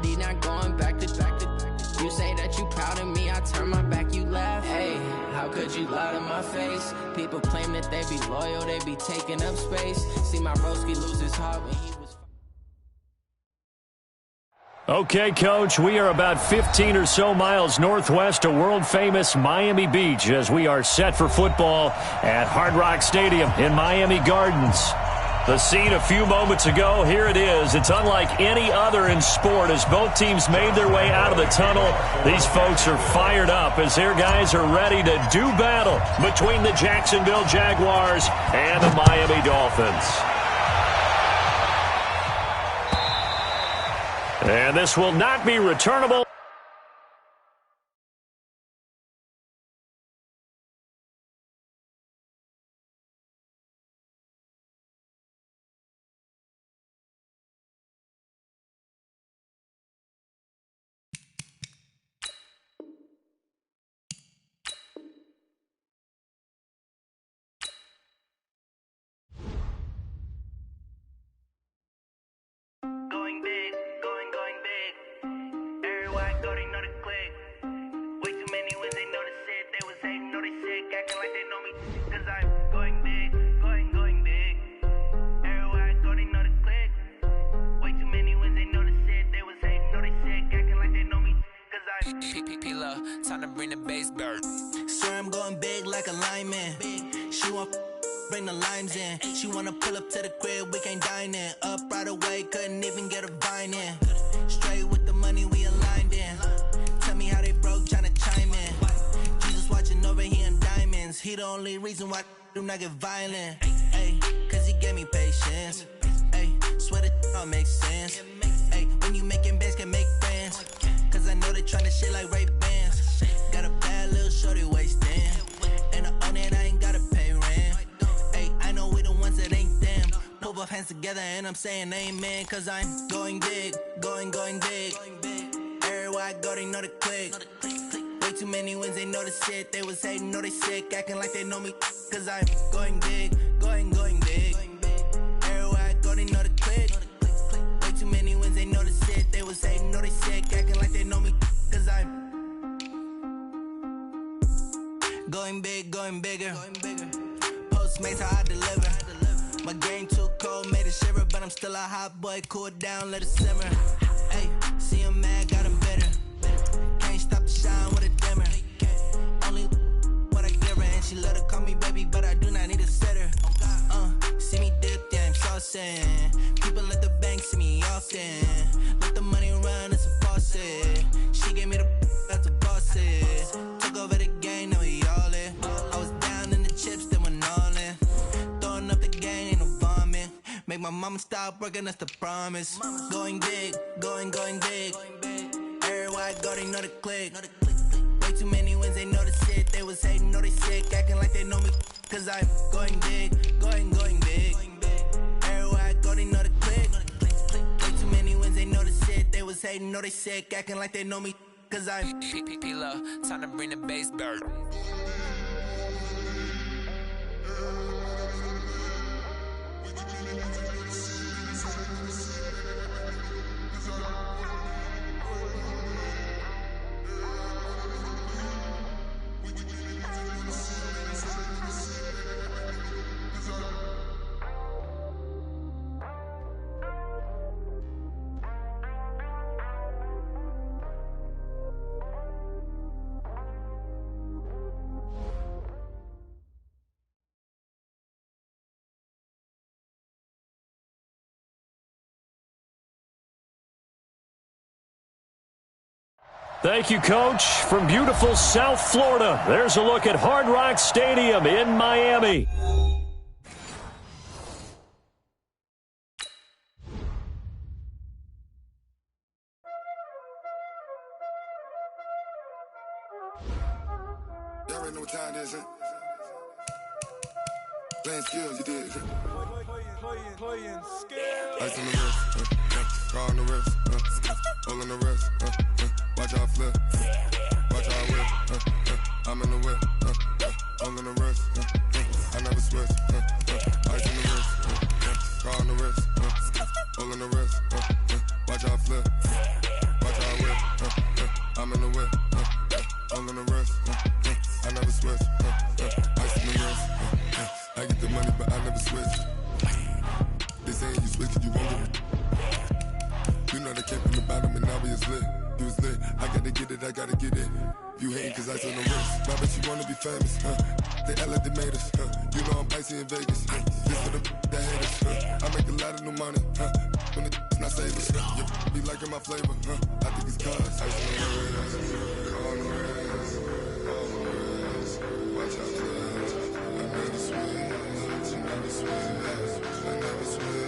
reality, not going back to. You say that you proud of me, I turn my back, you laugh. Hey, how could you lie to my face? People claim that they be loyal, they be taking up space. See my broski lose his heart when he was... Okay, Coach, we are about 15 or so miles northwest of world-famous Miami Beach as we are set for football at Hard Rock Stadium in Miami Gardens. The scene a few moments ago, here it is. It's unlike any other in sport as both teams made their way out of the tunnel. These folks are fired up as their guys are ready to do battle between the Jacksonville Jaguars and the Miami Dolphins. And this will not be returnable. Time to bring the bass bird. Swear I'm going big like a lineman. She want bring the limes in. She wanna pull up to the crib, we can't dine in. Up right away, couldn't even get a vine in. Straight with the money we aligned in. Tell me how they broke, tryna chime in. Jesus watching over here in diamonds. He the only reason why I do not get violent. Ay, cause he gave me patience. Ay, swear that all makes sense. Ay, when you making bands can make friends. Cause I know they tryna shit like Ray Bans. Got a bad little shorty wasting. And I own it, I ain't gotta pay rent. Ay, I know we the ones that ain't them. Pull both hands together and I'm saying amen. Cause I'm going big, going big. Everywhere I go, they know the click. Way too many wins, they know the shit. They was hating, know they sick, acting like they know me. Cause I'm going big, going big. Everywhere I go, they know the click. Way too many wins, they know the shit. They was hating, know they sick, acting like they know me. Cause I'm going big, going bigger. Postmates how I deliver. My game too cold, made it shiver, but I'm still a hot boy. Cool it down, let it simmer. Hey, see him mad, got him bitter. Can't stop the shine with a dimmer. Only what I give her, and she love to call me baby, but I do not need a sitter. See me dip, yeah, I'm saucing. People at the bank see me often. Let the money run, it's a faucet. She gave me the that's a boss is. Took over the game, now we all in. I was down in the chips, then went all in. Throwing up the game, ain't no vomit. Make my mama stop working, that's the promise. Going big, going big. Everywhere I go, they know the click. Way too many wins, they know the shit. They was hating, know they sick, acting like they know me. Cause I'm going big, going big. Everywhere I go, they know the click. Way too many wins, they know the shit. They was hating, know they sick, acting like they know me. Cause I'm P-P-P-Lo, time to bring the bass bird. Thank you, Coach. From beautiful South Florida, there's a look at Hard Rock Stadium in Miami. Y'all already know what time it is, huh? Playing skills, you did. Playing skills. Ice on the wrist, car on the wrist, hole on the wrist, watch out flip, watch out whip, I'm in the whip, hole on the wrist, I never switch, ice on the wrist, car on the wrist, hole on the wrist, watch out flip, I came from the bottom and now we is lit. You was lit, I gotta get it, I gotta get it. You hating cause I on the wrist. Why bet you wanna be famous, huh? They act like they made us, huh? You know I'm icy in Vegas, This for the that hate us, I make a lot of new money, When it's not savers, be liking my flavor, I think it's cause ice on the wrist, on the wrist, on the wrist. Watch out for that. I never switch, I never switch, I never switch, I never switch.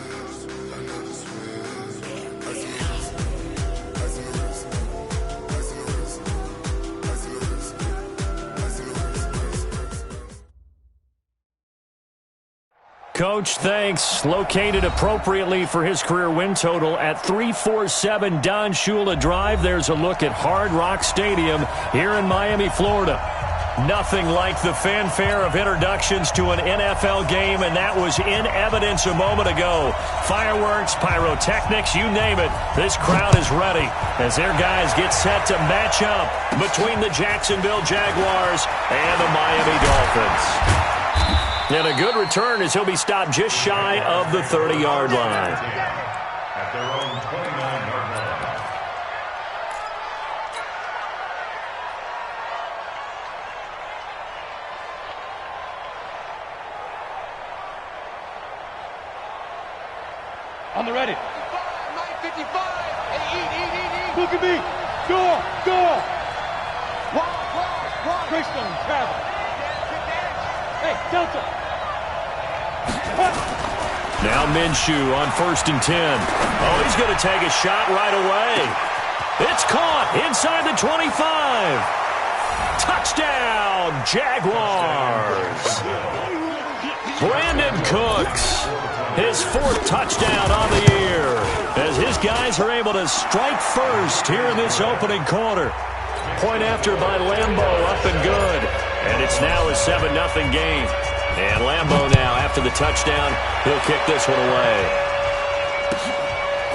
Ice on the wrist, ice on the wrist, ice on the wrist, ice on the wrist, ice on the wrist. Coach, thanks. Located appropriately for his career win total at 347 Don Shula Drive. There's a look at Hard Rock Stadium here in Miami, Florida. Nothing like the fanfare of introductions to an NFL game, and that was in evidence a moment ago. Fireworks, pyrotechnics, you name it. This crowd is ready as their guys get set to match up between the Jacksonville Jaguars and the Miami Dolphins. And a good return as he'll be stopped just shy of the 30-yard line. At their own 29-yard line. On the ready. 55, eat. Look at me. Go. Walk. Greystone, travel. Hey, Delta. Now Minshew on 1st and 10. Oh, he's going to take a shot right away. It's caught inside the 25. Touchdown, Jaguars. Brandon Cooks, his 4th touchdown on the year, as his guys are able to strike first here in this opening quarter. Point after by Lambeau, up and good. And it's now a 7-0 game. And Lambeau now, after the touchdown, he'll kick this one away.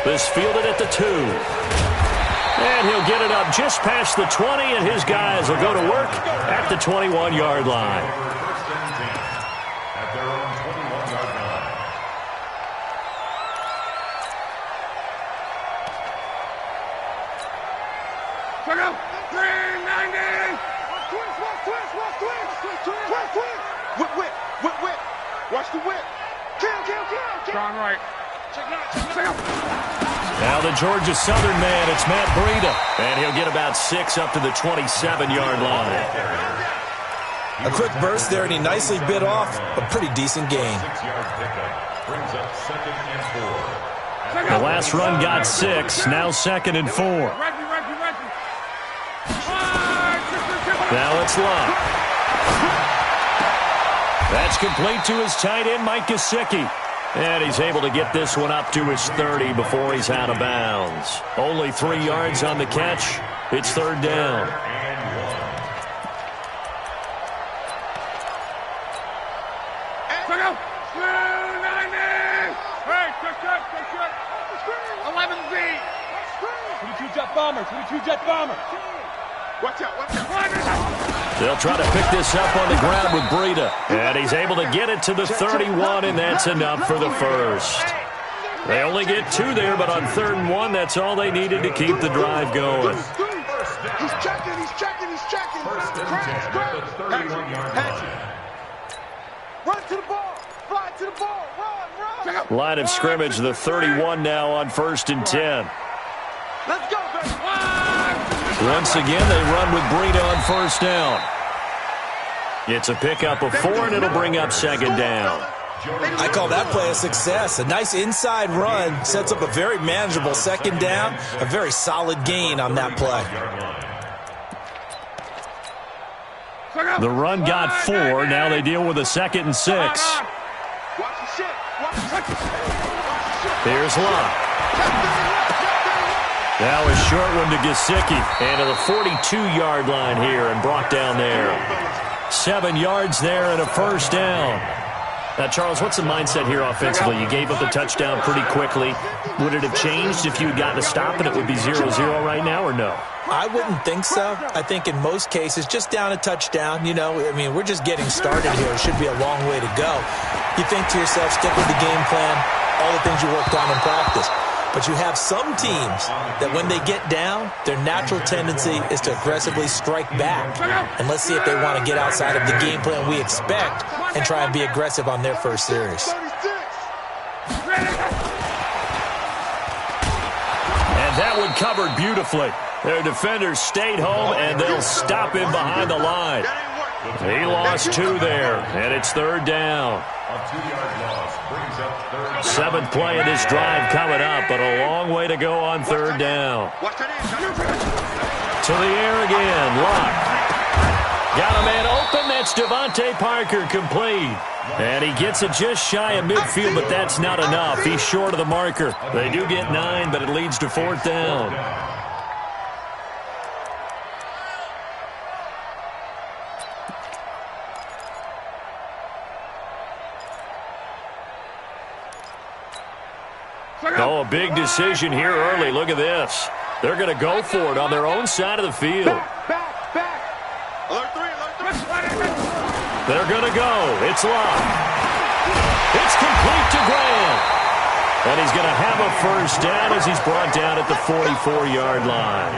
This fielded at the 2. And he'll get it up just past the 20, and his guys will go to work at the 21-yard line. At their own 21-yard line. Check out. 390. Whip. Watch the whip. Kill. Strong right. Check out. Now the Georgia Southern man, it's Matt Breida. And he'll get about 6 up to the 27-yard line. A quick burst there, and he nicely bit off a pretty decent gain. 6-yard pickup brings up 2nd and 4. The last run got 6, now 2nd and 4. Now it's Love. That's complete to his tight end, Mike Gesicki. And he's able to get this one up to his 30 before he's out of bounds. Only 3 yards on the catch. It's 3rd down. Check out. 290. Hey, check. 11Z. 22 jet bomber. Watch out. They'll try to pick this up on the ground with Breida. And he's able to get it to the 31, and that's enough for the first. They only get 2 there, but on 3rd and 1, that's all they needed to keep the drive going. He's checking. First and 10 at the 31-yard line. Run to the ball. Fly to the ball. Run. Line of scrimmage, the 31 now on 1st and 10. Let's go, baby. Once again, they run with Breida on 1st down. It's a pickup of 4, and it'll bring up 2nd down. I call that play a success. A nice inside run sets up a very manageable 2nd down. A very solid gain on that play. The run got 4. Now they deal with a 2nd and 6. Here's Love. Now a short one to Gesicki. And to the 42-yard line here and brought down there. 7 yards there and a 1st down. Now, Charles, what's the mindset here offensively? You gave up the touchdown pretty quickly. Would it have changed if you had gotten a stop and it would be 0-0 right now, or no? I wouldn't think so. I think in most cases, just down a touchdown, we're just getting started here. It should be a long way to go. You think to yourself, stick with the game plan, all the things you worked on in practice. But you have some teams that when they get down, their natural tendency is to aggressively strike back. And let's see if they want to get outside of the game plan we expect and try and be aggressive on their first series. And that one covered beautifully. Their defenders stayed home, and they'll stop him behind the line. He lost 2 there, and it's third down. A 2-yard loss brings up third down. 7th play of this drive coming up, but a long way to go on third down. To the air again, Luck. Got a man open, that's Devontae Parker, complete. And he gets it just shy of midfield, but that's not enough. He's short of the marker. They do get 9, but it leads to 4th down. Oh, a big decision here early. Look at this. They're going to go for it on their own side of the field. They're going to go. It's Luck. It's complete to Graham. And he's going to have a first down as he's brought down at the 44-yard line.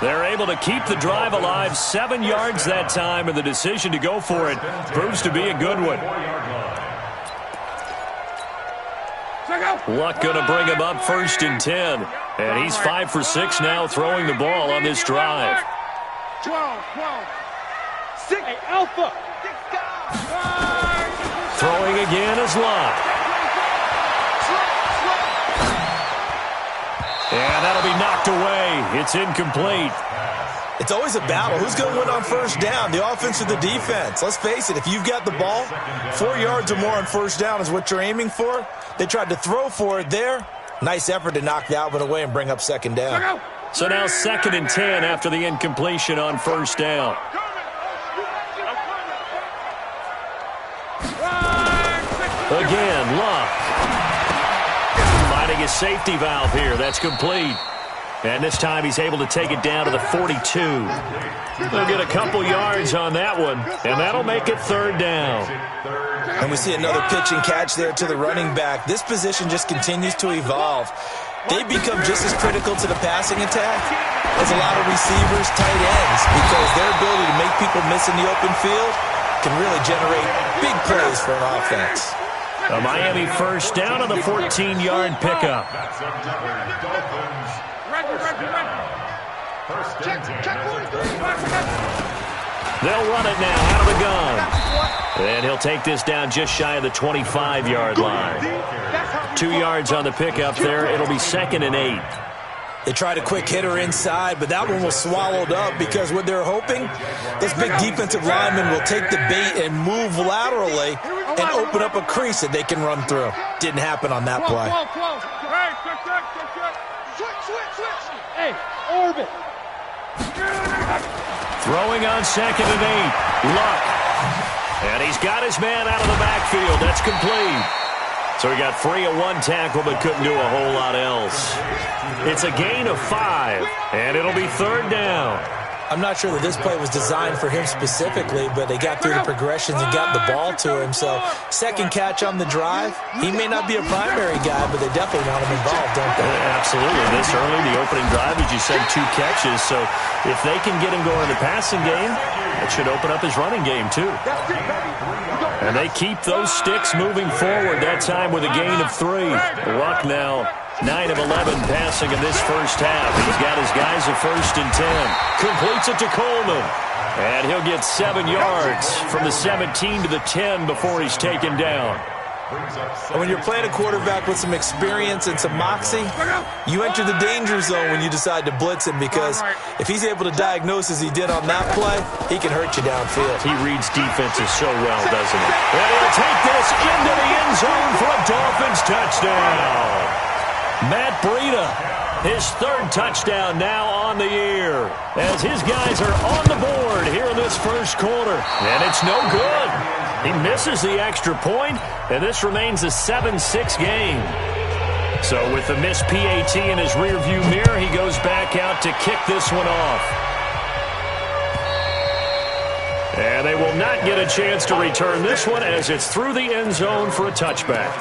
They're able to keep the drive alive, 7 yards that time, and the decision to go for it proves to be a good one. Luck going to bring him up 1st and 10. And he's 5 for 6 now throwing the ball on this drive. 12. 6. Alpha. Throwing again is Luck. And that'll be knocked away. It's incomplete. It's always a battle. Who's going to win on first down, the offense or the defense? Let's face it, if you've got the ball, 4 yards or more on first down is what you're aiming for. They tried to throw for it there. Nice effort to knock that one away and bring up 2nd down. So now 2nd and 10 after the incompletion on first down. Again, Luck. Finding his safety valve here. That's complete. And this time he's able to take it down to the 42. They'll get a couple yards on that one, and that'll make it 3rd down. And we see another pitch and catch there to the running back. This position just continues to evolve. They become just as critical to the passing attack as a lot of receivers, tight ends, because their ability to make people miss in the open field can really generate big plays for an offense. A Miami first down on the 14-yard pickup. They'll run it now out of the gun. And he'll take this down just shy of the 25-yard line. 2 yards on the pickup there. It'll be 2nd and 8. They tried a quick hitter inside, but that one was swallowed up because what they're hoping, this big defensive lineman will take the bait and move laterally and open up a crease that they can run through. Didn't happen on that play. Hey, orbit. Throwing on 2nd and 8. Luck. And he's got his man out of the backfield. That's complete. So he got free of 1 tackle but couldn't do a whole lot else. It's a gain of 5, and it'll be 3rd down. I'm not sure that this play was designed for him specifically, but they got through the progressions and got the ball to him. So 2nd catch on the drive. He may not be a primary guy, but they definitely want him involved, don't they? Absolutely. This early, the opening drive, as you said, 2 catches. So if they can get him going in the passing game, it should open up his running game too. And they keep those sticks moving forward, that time with a gain of 3. Luck now 9 of 11 passing in this first half. He's got his guys at 1st and 10. Completes it to Coleman. And he'll get 7 yards from the 17 to the 10 before he's taken down. And when you're playing a quarterback with some experience and some moxie, you enter the danger zone when you decide to blitz him, because if he's able to diagnose as he did on that play, he can hurt you downfield. He reads defenses so well, doesn't he? And he'll take this into the end zone for a Dolphins touchdown. Matt Breida, his 3rd touchdown now on the year, as his guys are on the board here in this first quarter. And it's no good. He misses the extra point, and this remains a 7-6 game. So with the missed PAT in his rearview mirror, he goes back out to kick this one off. And they will not get a chance to return this one as it's through the end zone for a touchback.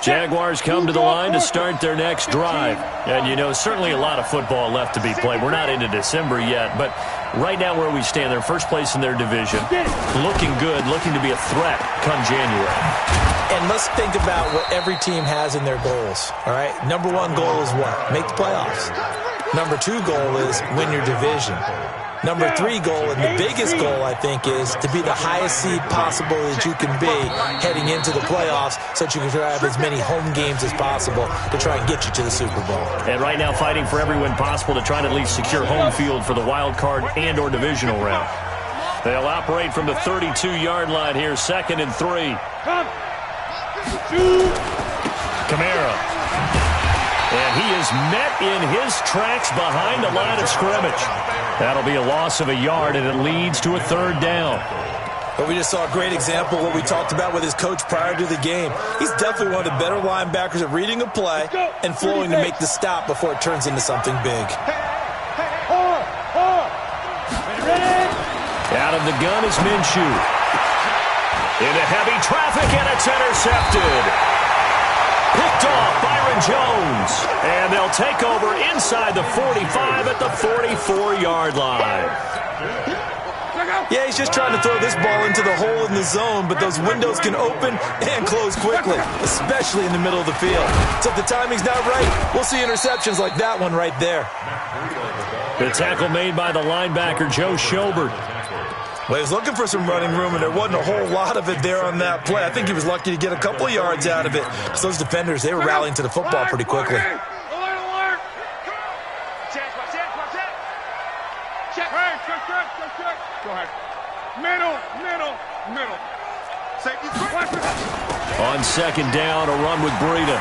Jaguars come to the line to start their next drive. And, you know, certainly a lot of football left to be played. We're not into December yet, but right now where we stand, they're first place in their division. Looking good, looking to be a threat come January. And let's think about what every team has in their goals, all right? Number one goal is what? Make the playoffs. Number two goal is win your division. Number three goal, and the biggest goal, I think, is to be the highest seed possible that you can be heading into the playoffs so that you can have as many home games as possible to try and get you to the Super Bowl. And right now fighting for every win possible to try and at least secure home field for the wild card and or divisional round. They'll operate from the 32-yard line here, 2nd and 3. Kamara. And he is met in his tracks behind the line of scrimmage. That'll be a loss of a yard, and it leads to a 3rd down. But we just saw a great example of what we talked about with his coach prior to the game. He's definitely one of the better linebackers at reading a play and flowing to make the stop before it turns into something big. Out of the gun is Minshew. Into heavy traffic, and it's intercepted. Picked off Byron Jones. And they'll take over inside the 45 at the 44-yard line. Yeah, he's just trying to throw this ball into the hole in the zone, but those windows can open and close quickly, especially in the middle of the field. So if the timing's not right, we'll see interceptions like that one right there. The tackle made by the linebacker, Joe Schobert. Well, he was looking for some running room, and there wasn't a whole lot of it there on that play. I think he was lucky to get a couple of yards out of it. So those defenders, they were rallying to the football pretty quickly. Middle. On 2nd down, a run with Breida.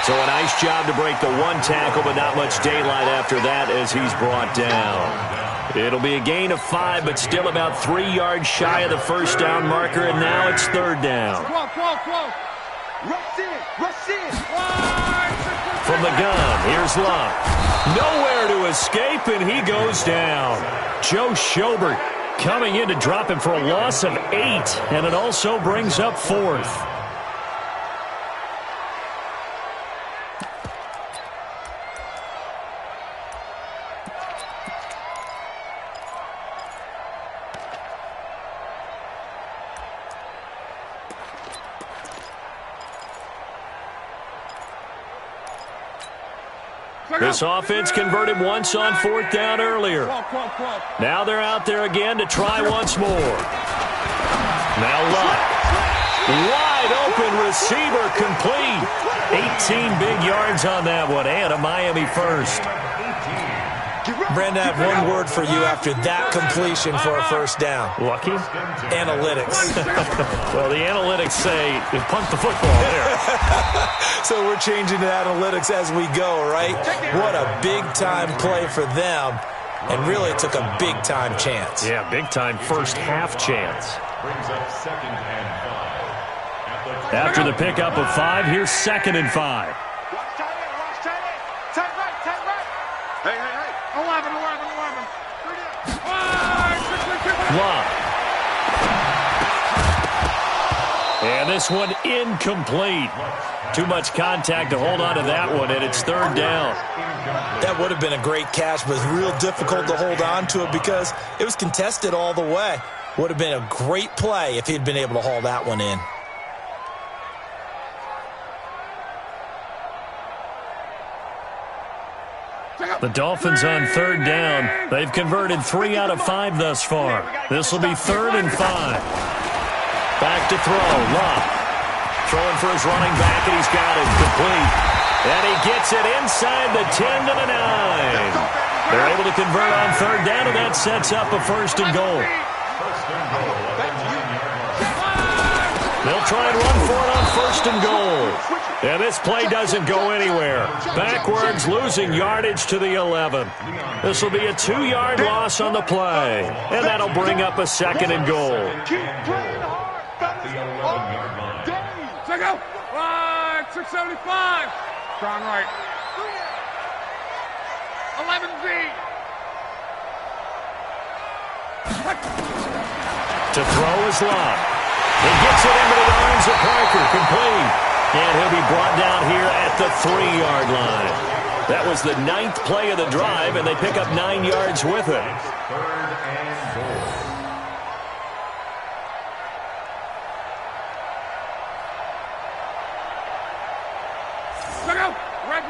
So a nice job to break the one tackle, but not much daylight after that as he's brought down. It'll be a gain of 5, but still about 3 yards shy of the 1st down marker, and now it's 3rd down. From the gun, here's Love. Nowhere to escape, and he goes down. Joe Schobert coming in to drop him for a loss of 8, and it also brings up 4th. This offense converted once on 4th down earlier. Now they're out there again to try once more. Now Luck. Wide open receiver complete. 18 big yards on that one, and a Miami first. Brandon, I have one word for you after that completion for a 1st down. Lucky? Analytics. Well, the analytics say you punt the football there. So we're changing to analytics as we go, right? What a big-time play for them, and really took a big-time chance. Yeah, big-time first-half chance. After the pickup of 5, here's 2nd and 5. Love. And this one incomplete. Too much contact to hold on to that one, and it's 3rd down. That would have been a great catch, but real difficult to hold on to it because it was contested all the way. Would have been a great play if he'd been able to haul that one in. The Dolphins on 3rd down. They've converted 3 out of 5 thus far. This will be 3rd and 5. Back to throw. Love. Throwing for his running back, and he's got it complete. And he gets it inside the 10 to the 9. They're able to convert on 3rd down, and that sets up a 1st and goal. They'll try and run for it on 1st and goal. And this play doesn't go anywhere. Backwards, losing yardage to the 11. This will be a 2-yard loss on the play. And that'll bring up a 2nd and goal. Check out. 675. Strong right. 11B. To throw is Love. He gets it into the arms of Parker, complete. And he'll be brought down here at the 3-yard line. That was the 9th play of the drive, and they pick up 9 yards with it.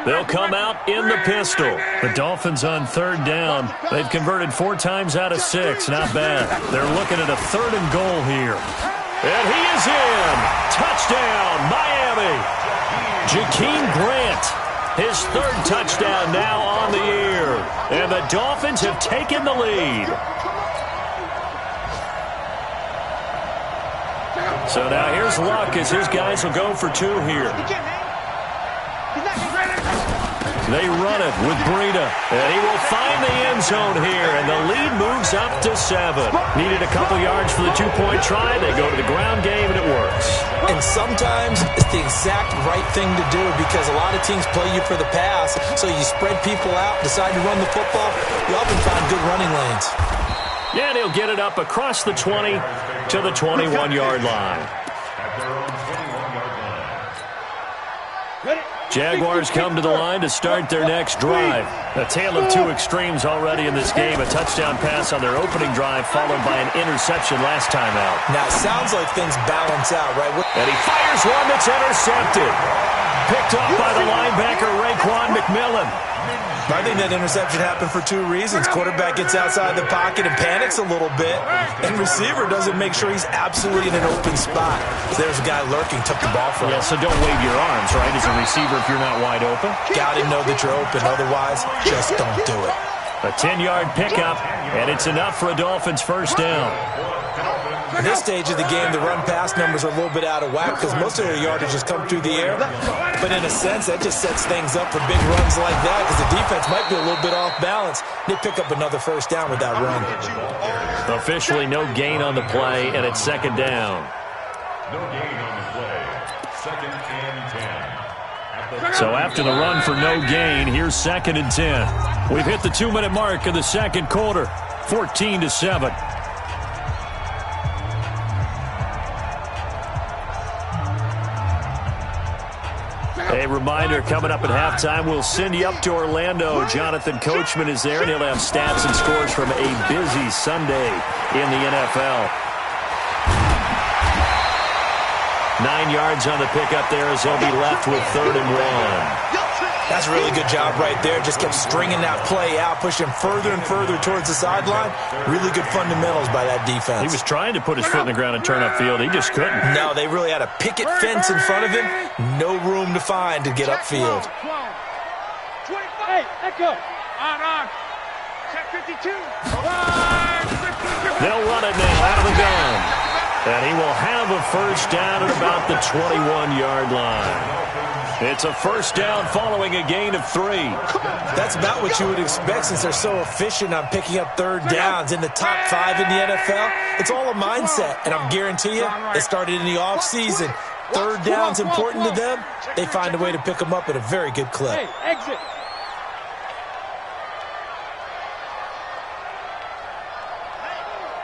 They'll come out in the pistol. The Dolphins on 3rd down. They've converted 4 times out of 6. Not bad. They're looking at a 3rd and goal here. And he is in. Touchdown, Miami. Jakeem Grant, his 3rd touchdown now on the year. And the Dolphins have taken the lead. So now here's Luck as his guys will go for 2 here. They run it with Breida, and he will find the end zone here, and the lead moves up to 7. Needed a couple yards for the 2-point try. They go to the ground game, and it works. And sometimes it's the exact right thing to do because a lot of teams play you for the pass, so you spread people out, decide to run the football. You often find good running lanes. Yeah, and he'll get it up across the 20 to the 21-yard line. Jaguars come to the line to start their next drive. A tale of 2 extremes already in this game. A touchdown pass on their opening drive followed by an interception last time out. Now, it sounds like things balance out, right? And he fires one that's intercepted. Picked up by the linebacker, Raekwon McMillan. I think that interception happened for 2 reasons. Quarterback gets outside the pocket and panics a little bit, and receiver doesn't make sure he's absolutely in an open spot. So there's a guy lurking, took the ball from him. Yeah, so don't wave your arms, right, as a receiver if you're not wide open. Got to know that you're open. Otherwise, just don't do it. A 10-yard pickup, and it's enough for a Dolphins 1st down. At this stage of the game, the run-pass numbers are a little bit out of whack because most of their yardage has come through the air. But in a sense, that just sets things up for big runs like that because the defense might be a little bit off balance. They pick up another 1st down with that run. Officially no gain on the play, and it's 2nd down. No gain on the play. 2nd and 10. So after the run for no gain, here's 2nd and 10. We've hit the 2-minute mark of the 2nd quarter, 14-7. A reminder, coming up at halftime, we'll send you up to Orlando. Jonathan Coachman is there, and he'll have stats and scores from a busy Sunday in the NFL. 9 yards on the pickup there as he'll be left with 3rd and 1. That's a really good job right there. Just kept stringing that play out, pushing further and further towards the sideline. Really good fundamentals by that defense. He was trying to put his foot in the ground and turn upfield. He just couldn't. No, they really had a picket fence in front of him. No room to find to get upfield. 25. Echo. On. Check 52. They'll run it now out of the gun. And he will have a 1st down at about the 21-yard line. It's a 1st down following a gain of 3. That's about what you would expect since they're so efficient on picking up 3rd downs. In the top 5 in the NFL, it's all a mindset. And I'm guarantee you, it started in the offseason. 3rd down's important to them. They find a way to pick them up at a very good clip. Hey, exit.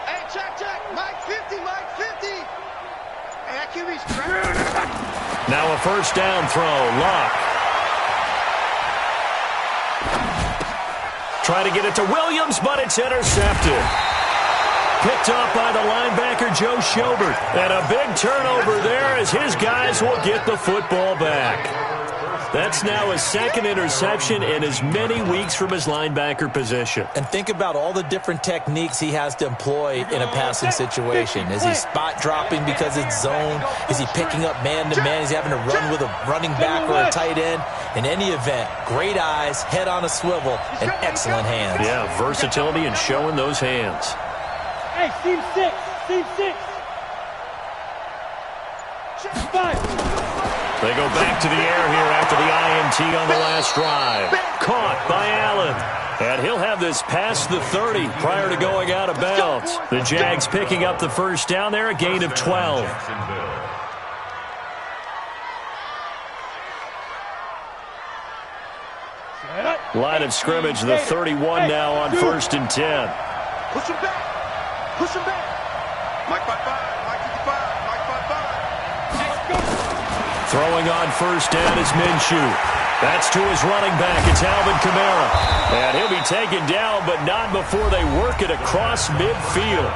Hey, check. Mike 50. Hey, that QB's Now a 1st down throw. Luck. Try to get it to Williams, but it's intercepted. Picked up by the linebacker, Joe Schobert. And a big turnover there as his guys will get the football back. That's now his 2nd interception in as many weeks from his linebacker position. And think about all the different techniques he has to employ in a passing situation. Is he spot dropping because it's zone? Is he picking up man-to-man? Is he having to run with a running back or a tight end? In any event, great eyes, head on a swivel, and excellent hands. Yeah, versatility and showing those hands. Hey, team 6. 5. They go back to the air here after the INT on the last drive. Caught by Allen. And he'll have this past the 30 prior to going out of bounds. The Jags picking up the 1st down there, a gain of 12. Line of scrimmage, the 31 now on 1st and 10. Push him back. Mike 55. Mike 55. Throwing on first down is Minshew. That's to his running back. It's Alvin Kamara. And he'll be taken down, but not before they work it across midfield.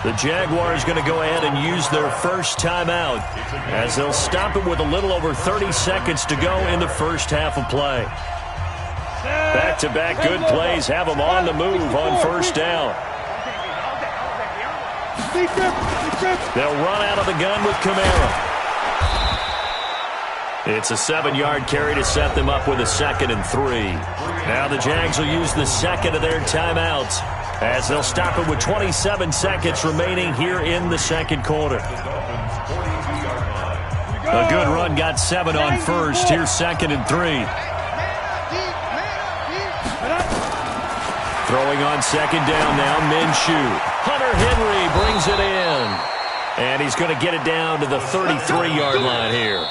The Jaguars going to go ahead and use their first timeout as they'll stop it with a little over 30 seconds to go in the first half of play. Back-to-back good plays have them on the move on first down. They'll run out of the gun with Kamara. It's a 7-yard carry to set them up with a 2nd and 3. Now the Jags will use the second of their timeouts as they'll stop it with 27 seconds remaining here in the second quarter. A good run got 7 on first. Here's 2nd and 3. Throwing on second down now, Minshew. Hunter Henry brings it in. And he's going to get it down to the 33-yard line here.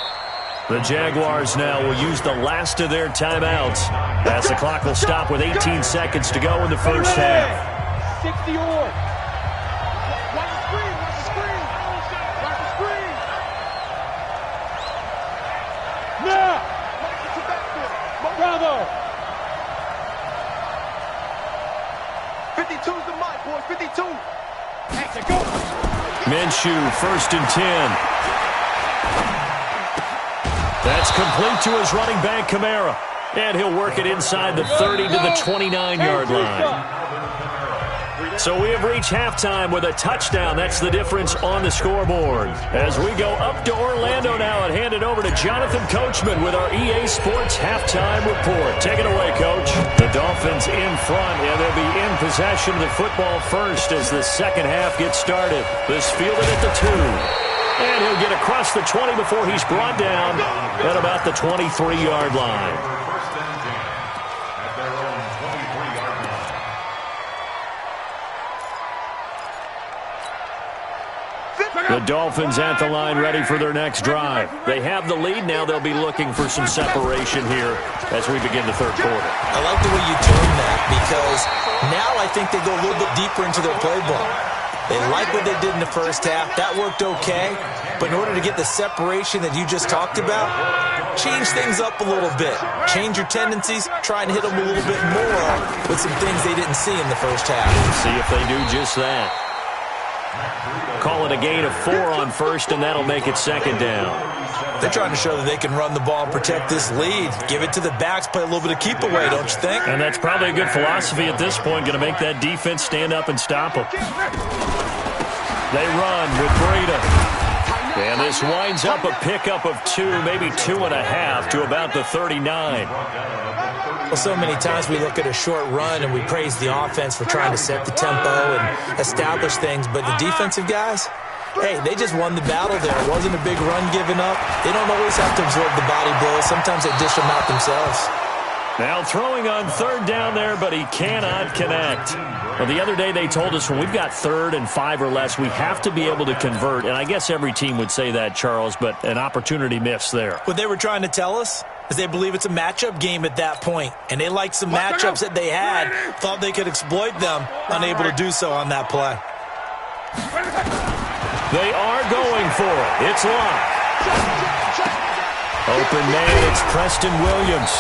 The Jaguars now will use the last of their timeouts as the clock will stop with 18 seconds to go in the first half. 60 yards. Watch the screen. Watch the screen. Watch the screen. Now. Bravo. 52's the mic, boys. 52. Action, go. Minshew, 1st and 10. That's complete to his running back, Kamara. And he'll work it inside the 30 to the 29-yard line. So we have reached halftime with a touchdown. That's the difference on the scoreboard. As we go up to Orlando now and hand it over to Jonathan Coachman with our EA Sports Halftime Report. Take it away, Coach. The Dolphins in front, and they'll be in possession of the football first as the second half gets started. This fielded at the 2. And he'll get across the 20 before he's brought down at about the 23-yard line. The Dolphins at the line ready for their next drive. They have the lead. Now they'll be looking for some separation here as we begin the third quarter. I like the way you term that because now I think they go a little bit deeper into their playbook. They like what they did in the first half. That worked okay. But in order to get the separation that you just talked about, change things up a little bit. Change your tendencies. Try and hit them a little bit more with some things they didn't see in the first half. See if they do just that. Call it a gain of 4 on first, and that'll make it second down. They're trying to show that they can run the ball and protect this lead. Give it to the backs, play a little bit of keep away, don't you think? And that's probably a good philosophy at this point, going to make that defense stand up and stop them. They run with Breida. And this winds up a pickup of 2, maybe 2.5 to about the 39. Well, so many times we look at a short run and we praise the offense for trying to set the tempo and establish things, but the defensive guys, hey, they just won the battle there. It wasn't a big run given up. They don't always have to absorb the body blows. Sometimes they dish them out themselves. Now throwing on third down there, but he cannot connect. Well, the other day they told us when we've got 3rd and 5 or less, we have to be able to convert. And I guess every team would say that, Charles, but an opportunity missed there. What they were trying to tell us is they believe it's a matchup game at that point. And they liked some matchups that they had, thought they could exploit them, unable to do so on that play. They are going for it. It's locked. Open man, it's Preston Williams.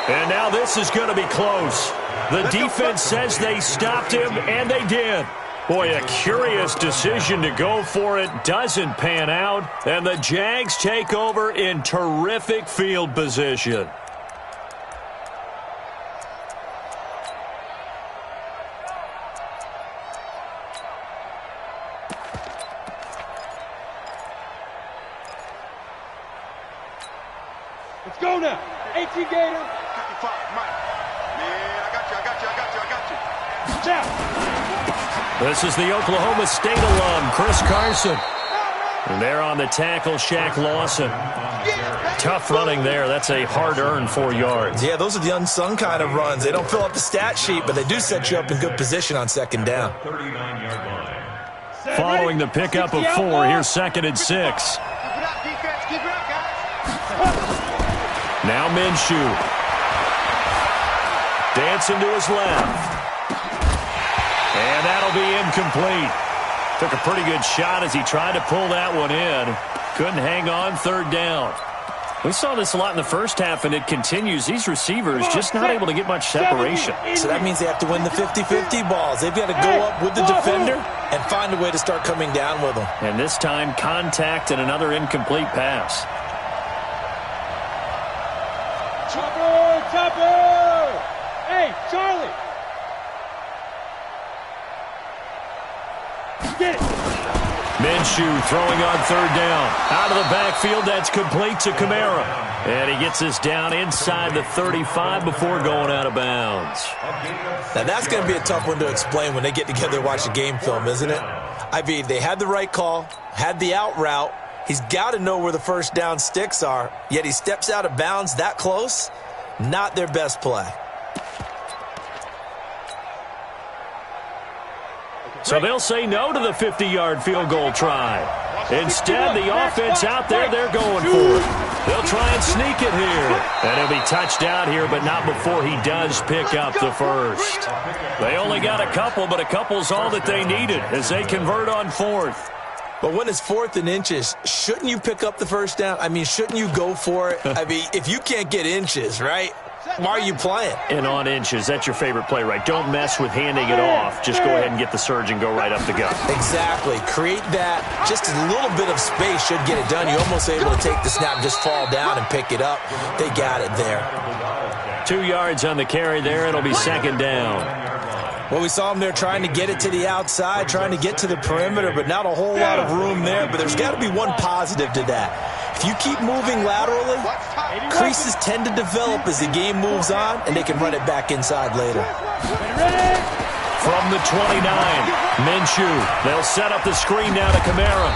And now this is going to be close. The defense says they stopped him, and they did. Boy, a curious decision to go for it. Doesn't pan out, and the Jags take over in terrific field position. Let's go now. 18 Gator. 55, Mike. Yeah, I got you. Now. This is the Oklahoma State alum, Chris Carson. And there on the tackle, Shaq Lawson. Tough running there. That's a hard-earned 4 yards. Yeah, those are the unsung kind of runs. They don't fill up the stat sheet, but they do set you up in good position on second down. Following the pickup of 4, here's 2nd and 6. Keep it up, defense. Keep it up, guys. Now Minshew. Dancing to his left. And that'll be incomplete. Took a pretty good shot as he tried to pull that one in. Couldn't hang on, third down. We saw this a lot in the first half, and it continues. These receivers just not able to get much separation. So that means they have to win the 50-50 balls. They've got to go up with the defender and find a way to start coming down with them. And this time, contact and another incomplete pass. Chopper! Chopper! Hey, Charlie! Get it! Minshew throwing on third down. Out of the backfield, that's complete to Kamara. And he gets us down inside the 35 before going out of bounds. Now that's going to be a tough one to explain when they get together and watch a game film, isn't it? I mean, they had the right call, had the out route. He's got to know where the first down sticks are, yet he steps out of bounds that close. Not their best play. So they'll say no to the 50-yard field goal try. Instead, the offense out there, they're going for it. They'll try and sneak it here. And he'll be touched out here, but not before he does pick up the first. They only got a couple, but a couple's all that they needed as they convert on fourth. But when it's 4th and inches, shouldn't you pick up the first down? I mean, shouldn't you go for it? I mean, if you can't get inches, right? Why are you playing? And on inches, that's your favorite play, right? Don't mess with handing it off. Just go ahead and get the surge and go right up the gut. Exactly. Create that. Just a little bit of space should get it done. You're almost able to take the snap and just fall down and pick it up. They got it there. 2 yards on the carry there. It'll be second down. Well, we saw him there trying to get it to the outside, trying to get to the perimeter, but not a whole lot of room there. But there's got to be one positive to that. If you keep moving laterally, creases tend to develop as the game moves on, and they can run it back inside later. From the 29, Minshew. They'll set up the screen now to Kamara.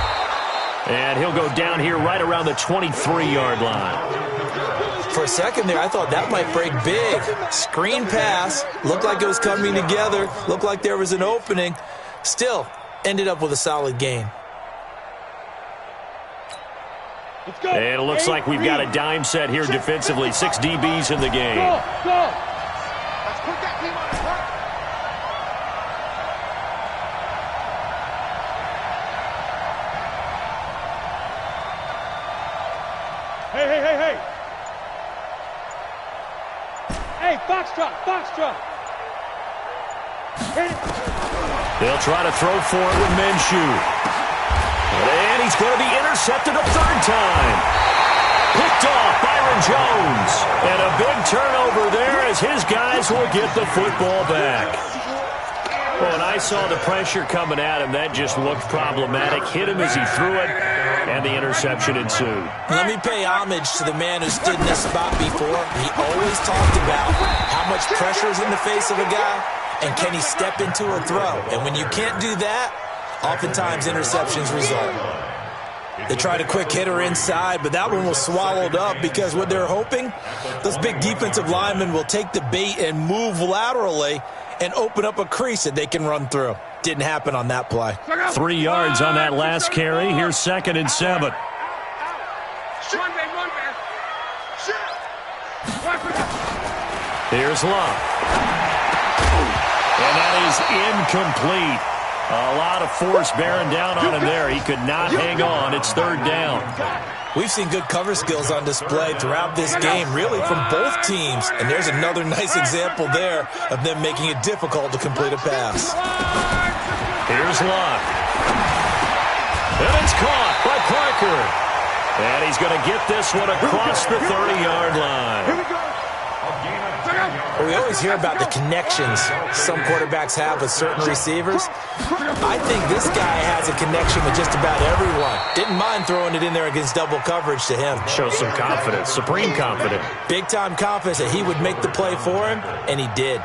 And he'll go down here right around the 23-yard line. For a second there, I thought that might break big. Screen pass. Looked like it was coming together. Looked like there was an opening. Still, ended up with a solid gain. And it looks like we've got a dime set here defensively. 6 DBs in the game. Go! Let's put that team on the front. Hey! Hey, foxtrot! Hit it! They'll try to throw for it with Minshew. And he's going to be intercepted a third time. Picked off Byron Jones. And a big turnover there as his guys will get the football back. Well, and I saw the pressure coming at him. That just looked problematic. Hit him as he threw it, and the interception ensued. Let me pay homage to the man who stood in this spot before. He always talked about how much pressure is in the face of a guy, and can he step into a throw. And when you can't do that, oftentimes interceptions result. They tried a quick hitter inside, but that one was swallowed up because what they're hoping, those big defensive linemen will take the bait and move laterally and open up a crease that they can run through. Didn't happen on that play. 3 yards on that last carry. Here's 2nd and 7. Here's Love. And that is incomplete. A lot of force bearing down on him there. He could not hang on. It's 3rd down. We've seen good cover skills on display throughout this game, really from both teams. And there's another nice example there of them making it difficult to complete a pass. Here's Love. And it's caught by Parker. And he's going to get this one across the 30-yard line. Well, we always hear about the connections some quarterbacks have with certain receivers. I think this guy has a connection with just about everyone. Didn't mind throwing it in there against double coverage to him. Shows some confidence, supreme confidence. Big-time confidence that he would make the play for him, and he did.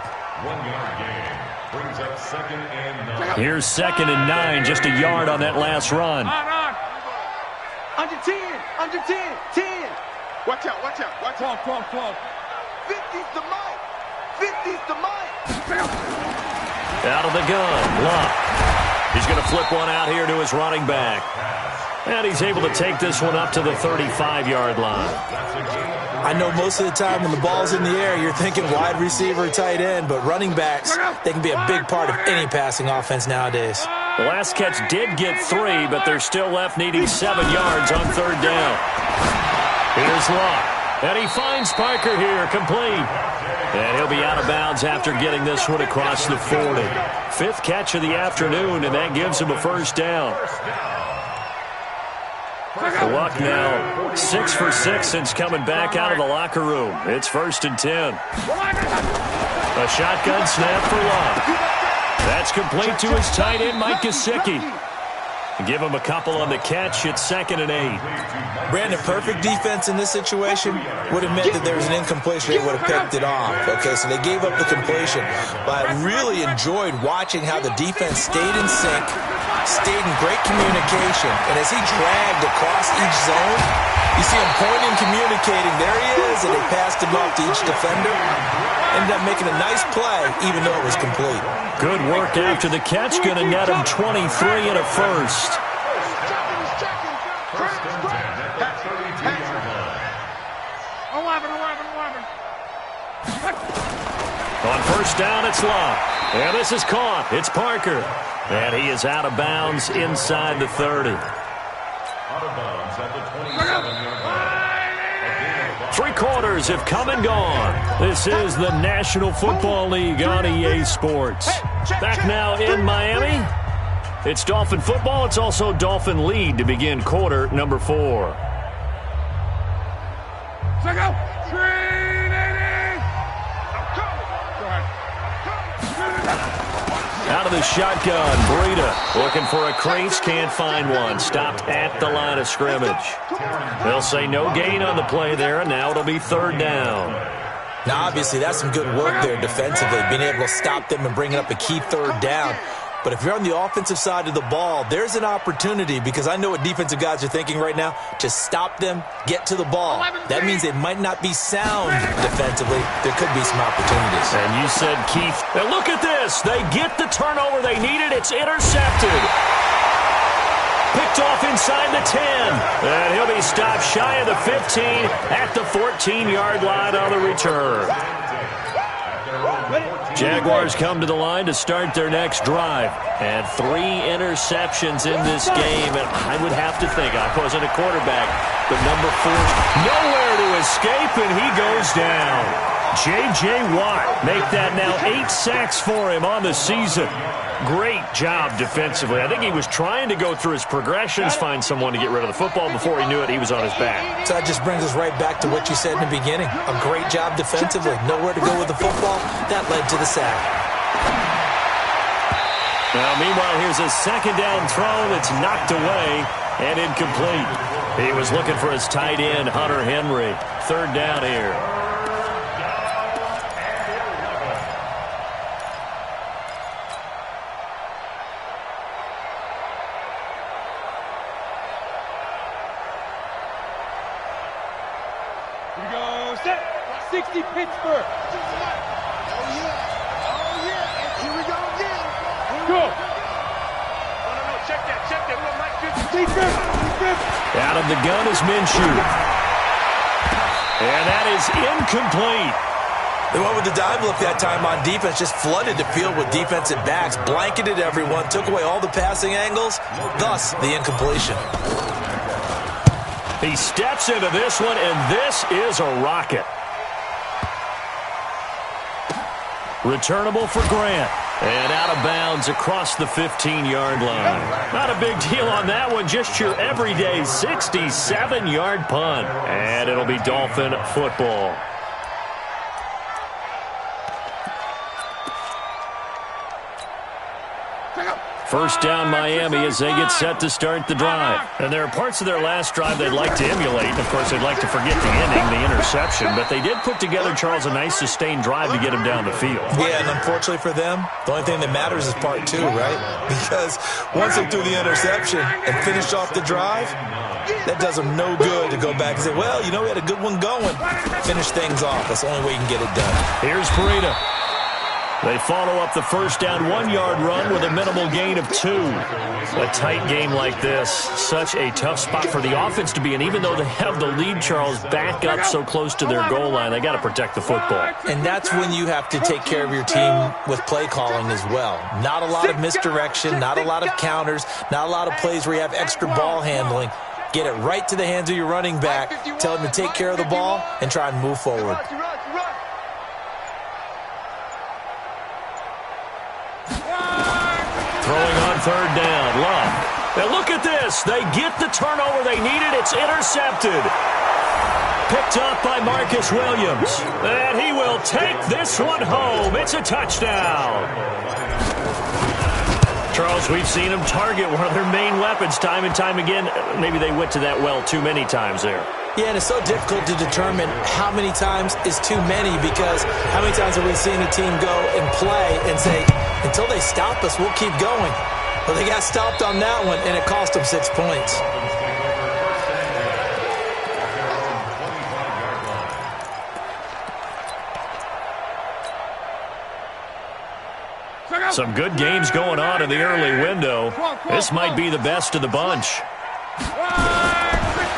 1-yard gain brings up 2nd and 9. Here's 2nd and 9, just a yard on that last run. Under 10, 10. Watch out. 50's the mic. 50's the mic. Out of the gun, Luck. He's going to flip one out here to his running back. And he's able to take this one up to the 35-yard line. I know most of the time when the ball's in the air, you're thinking wide receiver, tight end, but running backs, they can be a big part of any passing offense nowadays. The last catch did get 3, but they're still left needing 7 yards on 3rd down. Here's Locke. And he finds Parker here, complete. And he'll be out of bounds after getting this one across the 40. 5th catch of the afternoon, and that gives him a 1st down. Luck now 6 for 6 since coming back out of the locker room. It's 1st and 10. A shotgun snap for Luck. That's complete to his tight end, Mike Gesicki. Give him a couple on the catch. It's 2nd and 8. Brandon, perfect defense in this situation would have meant that there was an incompletion. They would have picked it off. Okay, so they gave up the completion. But I really enjoyed watching how the defense stayed in sync, stayed in great communication. And as he dragged across each zone, you see him pointing, communicating. There he is, and they passed him off to each defender. Ended up making a nice play, even though it was complete. Good work after the catch. Going to net him 23 and a 1st. On 1st down, it's Locke. And this is caught. It's Parker. And he is out of bounds inside the 30. Out of bounds at the 27-yard line. 3 quarters have come and gone. This is the National Football League on EA Sports. Back now in Miami. It's Dolphin football. It's also Dolphin lead to begin quarter number 4. Out of the shotgun, Breida looking for a crease, can't find one. Stopped at the line of scrimmage. They'll say no gain on the play there, and now it'll be 3rd down. Now, obviously, that's some good work there defensively, being able to stop them and bring up a key 3rd down. But if you're on the offensive side of the ball, there's an opportunity, because I know what defensive guys are thinking right now, to stop them, get to the ball. That means they might not be sound defensively. There could be some opportunities. And you said, Keith, and look at this. They get the turnover they needed. It's intercepted. Picked off inside the 10. And he'll be stopped shy of the 15 at the 14-yard line on the return. Jaguars come to the line to start their next drive. And 3 interceptions in this game. And I would have to think, I wasn't a quarterback, but number 4's nowhere to escape, and he goes down. J.J. Watt make that now 8 sacks for him on the season. Great job defensively. I think he was trying to go through his progressions, find someone to get rid of the football. Before he knew it, he was on his back. So that just brings us right back to what you said in the beginning. A great job defensively. Nowhere to go with the football. That led to the sack. Now, meanwhile, here's a 2nd down throw that's knocked away and incomplete. He was looking for his tight end, Hunter Henry. 3rd down here. Here we go, set. 60 Pittsburgh. Oh, yeah. Here we go again. Go. No, check that. We're Mike 50. Out of the gun is Minshew. And that is incomplete. They went with the dive look that time on defense, just flooded the field with defensive backs, blanketed everyone, took away all the passing angles, thus the incompletion. He steps into this one, and this is a rocket. Returnable for Grant. And out of bounds across the 15-yard line. Not a big deal on that one. Just your everyday 67-yard punt. And it'll be Dolphin football. First down Miami as they get set to start the drive. And there are parts of their last drive they'd like to emulate. And, of course, they'd like to forget the ending, the interception. But they did put together, Charles, a nice sustained drive to get him down the field. Yeah, and unfortunately for them, the only thing that matters is part 2, right? Because once they threw the interception and finished off the drive, that does them no good to go back and say, well, you know, we had a good one going. Finish things off. That's the only way you can get it done. Here's Breida. They follow up the first down 1-yard run with a minimal gain of 2. A tight game like this, such a tough spot for the offense to be in. Even though they have the lead, Charles, back up so close to their goal line, they got to protect the football. And that's when you have to take care of your team with play calling as well. Not a lot of misdirection, not a lot of counters, not a lot of plays where you have extra ball handling. Get it right to the hands of your running back, tell him to take care of the ball, and try and move forward. Throwing on third down, Love. Now look at this. They get the turnover they needed. It's intercepted. Picked up by Marcus Williams. And he will take this one home. It's a touchdown. Charles, we've seen them target one of their main weapons time and time again. Maybe they went to that well too many times there. Yeah, and it's so difficult to determine how many times is too many, because how many times have we seen a team go and play and say, until they stop us, we'll keep going. Well, they got stopped on that one, and it cost them 6 points. Some good games going on in the early window. This might be the best of the bunch.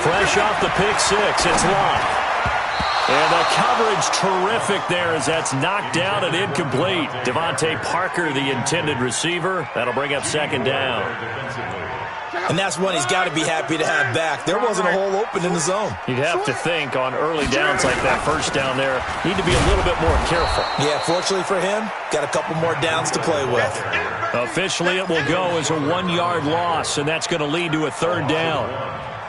Fresh off the pick six, it's Love. And the coverage terrific there as that's knocked down and incomplete. Devontae Parker, the intended receiver. That'll bring up second down. And that's one he's got to be happy to have back. There wasn't a hole open in the zone. You'd have to think on early downs like that first down there, need to be a little bit more careful. Yeah, fortunately for him, got a couple more downs to play with. Officially, it will go as a 1-yard loss, and that's going to lead to a third down.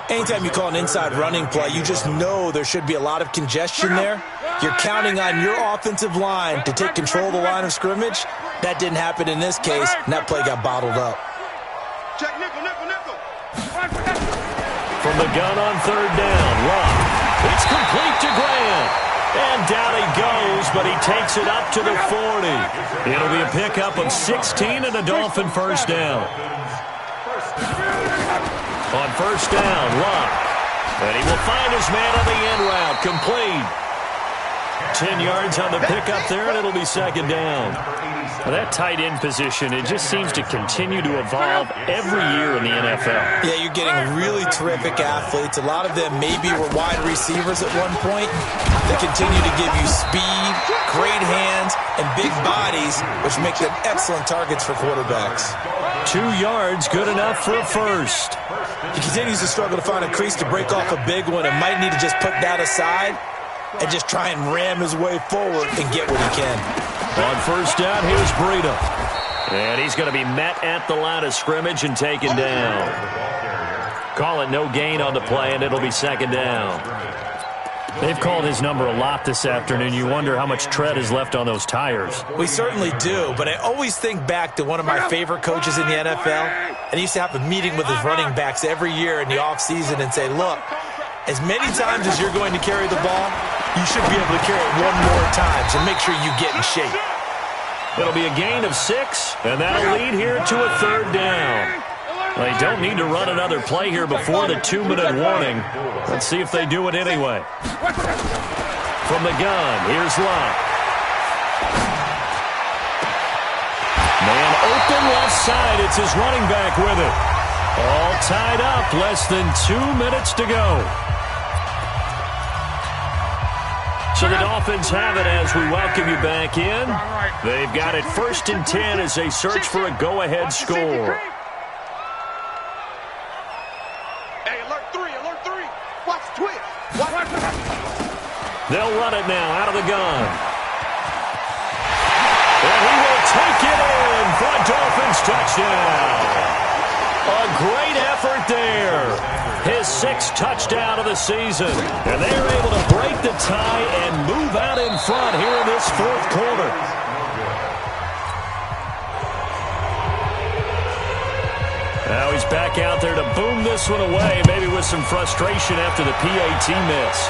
Anytime you call an inside running play, you just know there should be a lot of congestion there. You're counting on your offensive line to take control of the line of scrimmage. That didn't happen in this case, and that play got bottled up. Check nickel, nickel, nickel. From the gun on third down, Love. It's complete to Grant. And down he goes, but he takes it up to the 40. It'll be a pickup of 16 and a Dolphin first down. On first down, Love. And he will find his man on the end route. Complete. 10 yards on the pickup there, and it'll be second down. Well, that tight end position, it just seems to continue to evolve every year in the NFL. Yeah, you're getting really terrific athletes. A lot of them maybe were wide receivers at one point. They continue to give you speed, great hands, and big bodies, which make them excellent targets for quarterbacks. 2 yards, good enough for a first. He continues to struggle to find a crease to break off a big one and might need to just put that aside and just try and ram his way forward and get what he can. On first down, here's Breida. And he's going to be met at the line of scrimmage and taken down. Call it no gain on the play, and it'll be second down. They've called his number a lot this afternoon. You wonder how much tread is left on those tires. We certainly do, but I always think back to one of my favorite coaches in the NFL. And he used to have a meeting with his running backs every year in the offseason and say, look, as many times as you're going to carry the ball, you should be able to carry it one more time, so make sure you get in shape. It'll be a gain of 6, and that'll lead here to a third down. They don't need to run another play here before the 2-minute warning. Let's see if they do it anyway. From the gun, here's Love. Man open left side. It's his running back with it. All tied up. Less than 2 minutes to go. So the Dolphins have it as we welcome you back in. They've got it 1st and 10 as they search for a go-ahead score. Hey, alert 3. Watch twitch. They'll run it now out of the gun. And he will take it in for a Dolphins touchdown. A great effort there. His 6th touchdown of the season. And they're able to break the tie and move out in front here in this 4th quarter. Now he's back out there to boom this one away, maybe with some frustration after the PAT miss.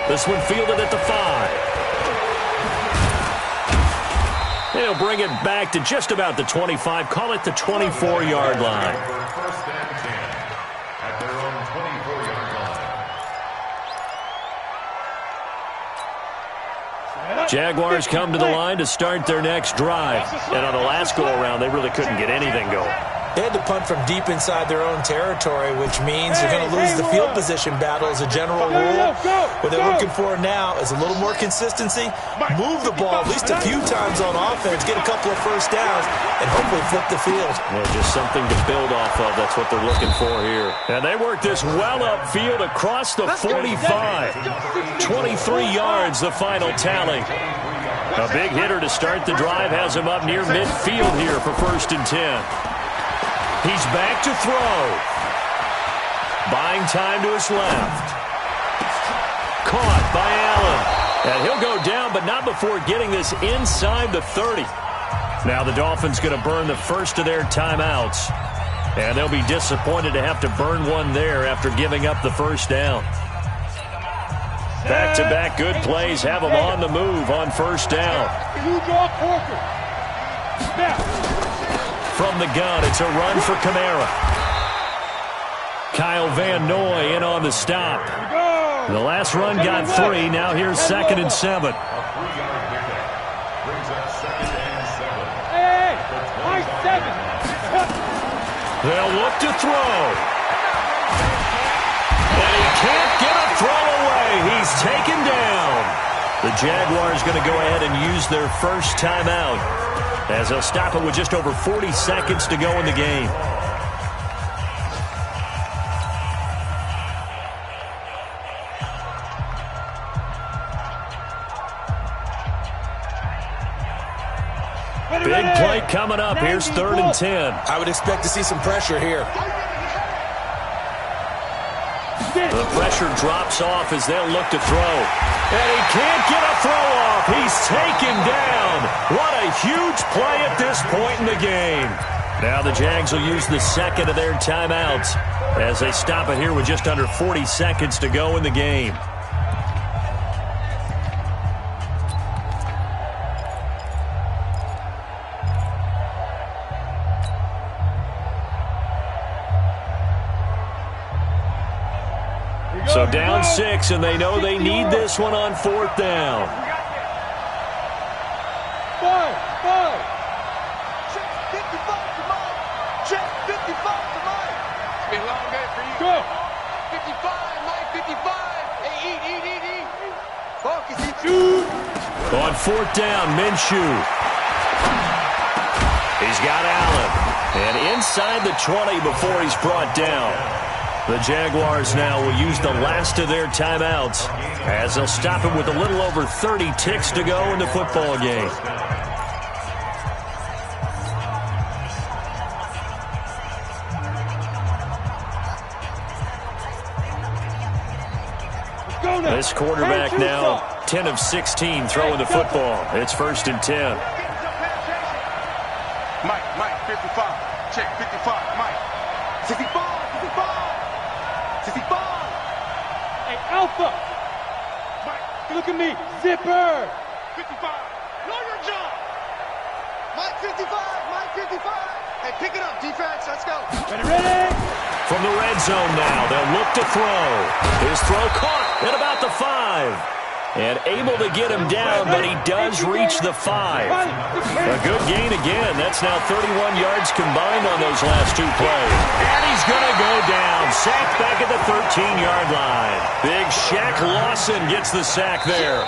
This one fielded at the 5. He'll bring it back to just about the 25, call it the 24-yard line. First and 10 at their own 24-yard Jaguars come to the line to start their next drive. And on the last go-around, they really couldn't get anything going. They had to punt from deep inside their own territory, which means you're going to lose the field position battle as a general rule. What they're looking for now is a little more consistency, move the ball at least a few times on offense, get a couple of first downs, and hopefully flip the field. Yeah, just something to build off of. That's what they're looking for here. And they work this well upfield across the 45. 23 yards, the final tally. A big hitter to start the drive has him up near midfield here for 1st and 10. He's back to throw. Buying time to his left. Caught by Allen. And he'll go down, but not before getting this inside the 30. Now the Dolphins going to burn the first of their timeouts. And they'll be disappointed to have to burn one there after giving up the first down. Back-to-back good plays have them on the move on first down. From the gun, it's a run for Kamara. Kyle Van Noy in on the stop. The last run got 3. Now here's 2nd and 7. They'll look to throw. And he can't get a throw away. He's taken down. The Jaguars going to go ahead and use their first timeout, as they'll stop it with just over 40 seconds to go in the game. Big play coming up. Here's 3rd and 10. I would expect to see some pressure here. The pressure drops off as they'll look to throw. And he can't get a throw off. He's taken down. What a huge play at this point in the game. Now the Jags will use the second of their timeouts as they stop it here with just under 40 seconds to go in the game. So down 6, and they know they need this one on 4th down. Check 55 to Mike. Check 55 to Mike. It's been a long day for you. Go. 55, Mike, 55. Hey, eat. Focus, eat. On 4th down, Minshew. He's got Allen. And inside the 20 before he's brought down. The Jaguars now will use the last of their timeouts as they'll stop it with a little over 30 ticks to go in the football game. This quarterback now 10 of 16 throwing the football. It's 1st and 10. Mike, 55. Check 55, Mike. 65. 65. Hey, Alpha. Mike, Look at me. Zipper. 55. Know your job. Mike 55. Mike 55. Hey, pick it up, defense. Let's go. Ready? From the red zone now, they'll look to throw. His throw caught at about the 5. And able to get him down, but he does reach the 5. A good gain again. That's now 31 yards combined on those last 2 plays. And he's going to go down. Sacked back at the 13-yard line. Big Shaq Lawson gets the sack there.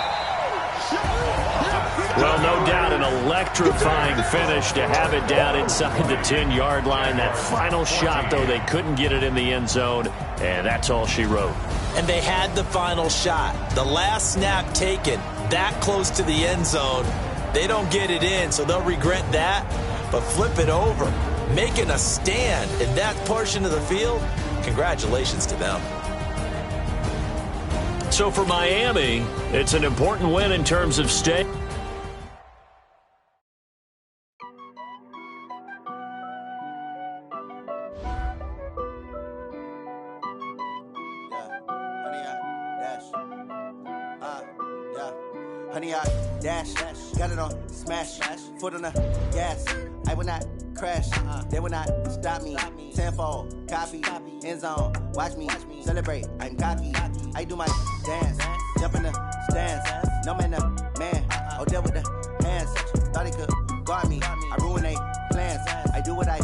Well, no doubt an electrifying finish to have it down inside the 10-yard line. That final shot, though, they couldn't get it in the end zone, and that's all she wrote. And they had the final shot. The last snap taken that close to the end zone. They don't get it in, so they'll regret that. But flip it over, making a stand in that portion of the field, congratulations to them. So for Miami, it's an important win in terms of stay. Honey, I dash, got it on smash, foot on the gas. I will not crash, they will not stop me. Tenfold, copy, end zone, watch me celebrate. I'm cocky, I do my dance, jump in the stands. No man, man, Oh, there with the hands. Thought he could guard me. I ruin they plans. I do what I